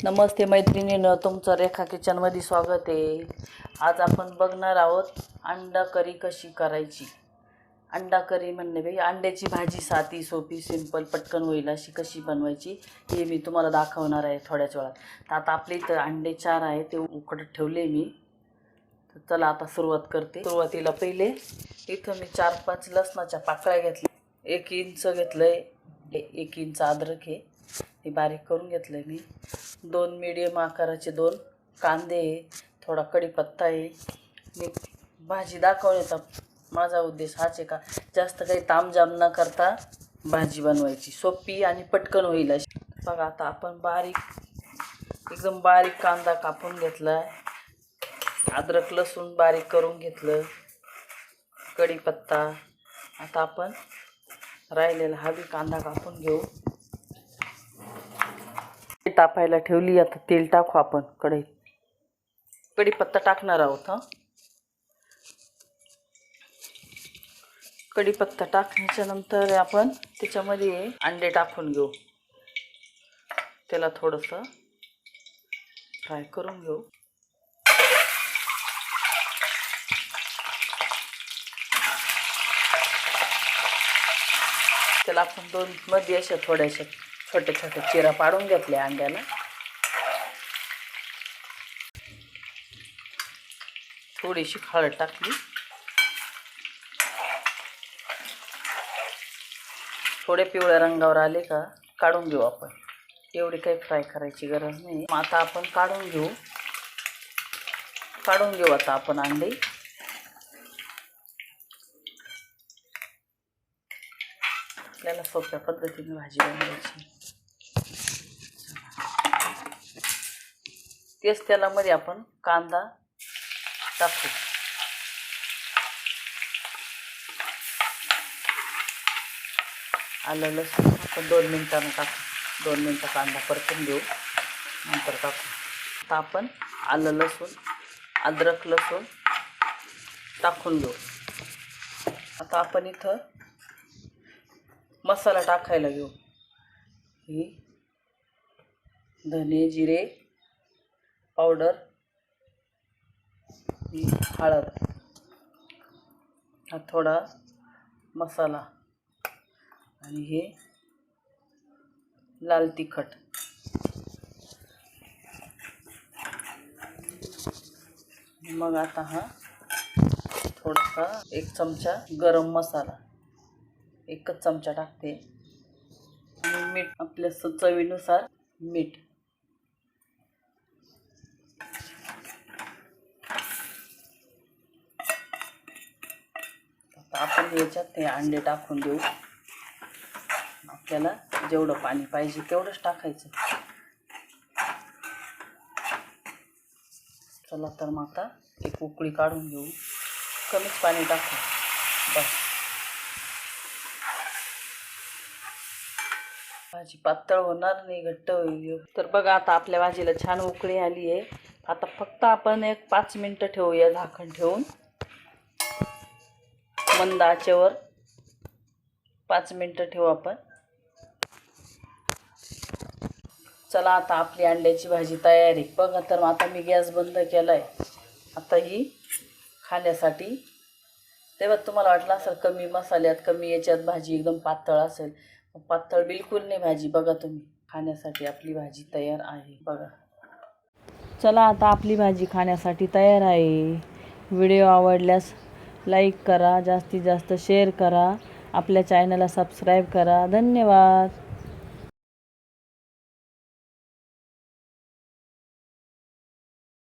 नमस्ते मैत्रिणींनो, तुमचं रेखा किचनमध्ये स्वागत आहे. आज आपण बघणार आहोत अंडा करी कशी करायची. अंडा करी म्हणणे बाई अंड्याची भाजी साधी सोपी सिंपल पटकन होईल अशी कशी बनवायची हे मी तुम्हाला दाखवणार आहे थोड्याच वेळात. तर आता आपल्या इथं अंडे 4 आहे ते उकडत ठेवले मी. तर चला आता सुरुवात करते. सुरुवातीला पहिले इथं मी 4-5 लसणाच्या पाकळ्या घेतल्या, 1 इंच घेतलंय, 1 इंच अद्रक आहे हे बारीक करून घेतलं मी. 2 मीडियम आकाराचे 2 कांदे आहे, थोडा कढीपत्ता आहे. मी भाजी दाखवण्याचा माझा उद्देश हाच आहे का जास्त काही तामजाम न करता भाजी बनवायची, सोपी आणि पटकन होईल अशी. बघा आता आपण एकदम बारीक कांदा कापून घेतला, अद्रक लसूण बारीक करून घेतलं, कढीपत्ता. आता आपण राहिलेला हा बी कांदा कापून घेऊ. तापायला ठेवली, आता तेल टाकू आपण कढईत. कढीपत्ता टाकणार आहोत. कढीपत्ता टाकण्याच्या नंतर आपण त्याच्यामध्ये अंडे टाकून घेऊ. त्याला थोडंसं फ्राय करून घेऊ. त्याला आपण 2 मध्ये अशा थोड्याशा छोट्या छोट्या चिरा पाडून घेतल्या अंड्याला. थोडीशी हळद टाकली, थोडे पिवळ्या रंगावर आले का काढून घेऊ आपण. एवढी काही फ्राय करायची गरज नाही. आता आपण काढून घेऊ आता आपण अंडे. आपल्याला सोप्या पद्धतीने भाजी बनवायची. तेच तेलामध्ये आपण कांदा टाकू. आलं लसूण आपण 2 मिनिटांना टाकू. 2 मिनिटं कांदा परतून घेऊ, नंतर टाकू. आता आपण आलं लसूण अद्रक लसूण टाकून घेऊ. आता आपण इथं मसाला टाकायला घेऊ. ही धने जिरे पावडर, ही हळद, हा थोडा मसाला आणि हे लाल तिखट. मग आता हा थोडासा 1 चमचा गरम मसाला, 1च चमचा टाकते. आणि मीठ आपल्या चवीनुसार मीठ. आता आपण याच्यात ते अंडे टाकून देऊ. आपल्याला जेवढं पाणी पाहिजे तेवढंच टाकायचं. चला तर मग आता एक उकळी काढून घेऊ. कमीच पाणी टाकू बस. भाजी पातळ होणार नाही, घट्ट होईल. तर बघा आता आपल्या भाजीला छान उकळी आली आहे. आता फक्त आपण एक 5 मिनिटं ठेवूया झाकण ठेवून, मंद आचेवर 5 मिनिटं ठेवू आपण. चला आता आपली अंड्याची भाजी तयार आहे. बघा तर आता मी गॅस बंद केला आहे. आता ही खाण्यासाठी. तेव्हा तुम्हाला वाटलं असेल कमी मसाल्यात कमी याच्यात भाजी एकदम पातळ असेल. पातळ बिलकुल नाही भाजी. बघा तुम्ही, खाण्यासाठी आपली भाजी तयार आहे. बघा, चला आता आपली भाजी खाण्यासाठी तयार आहे. व्हिडिओ आवडल्यास लाईक करा, जास्तीत जास्त शेअर करा, आपल्या चॅनलला सबस्क्राईब करा. धन्यवाद.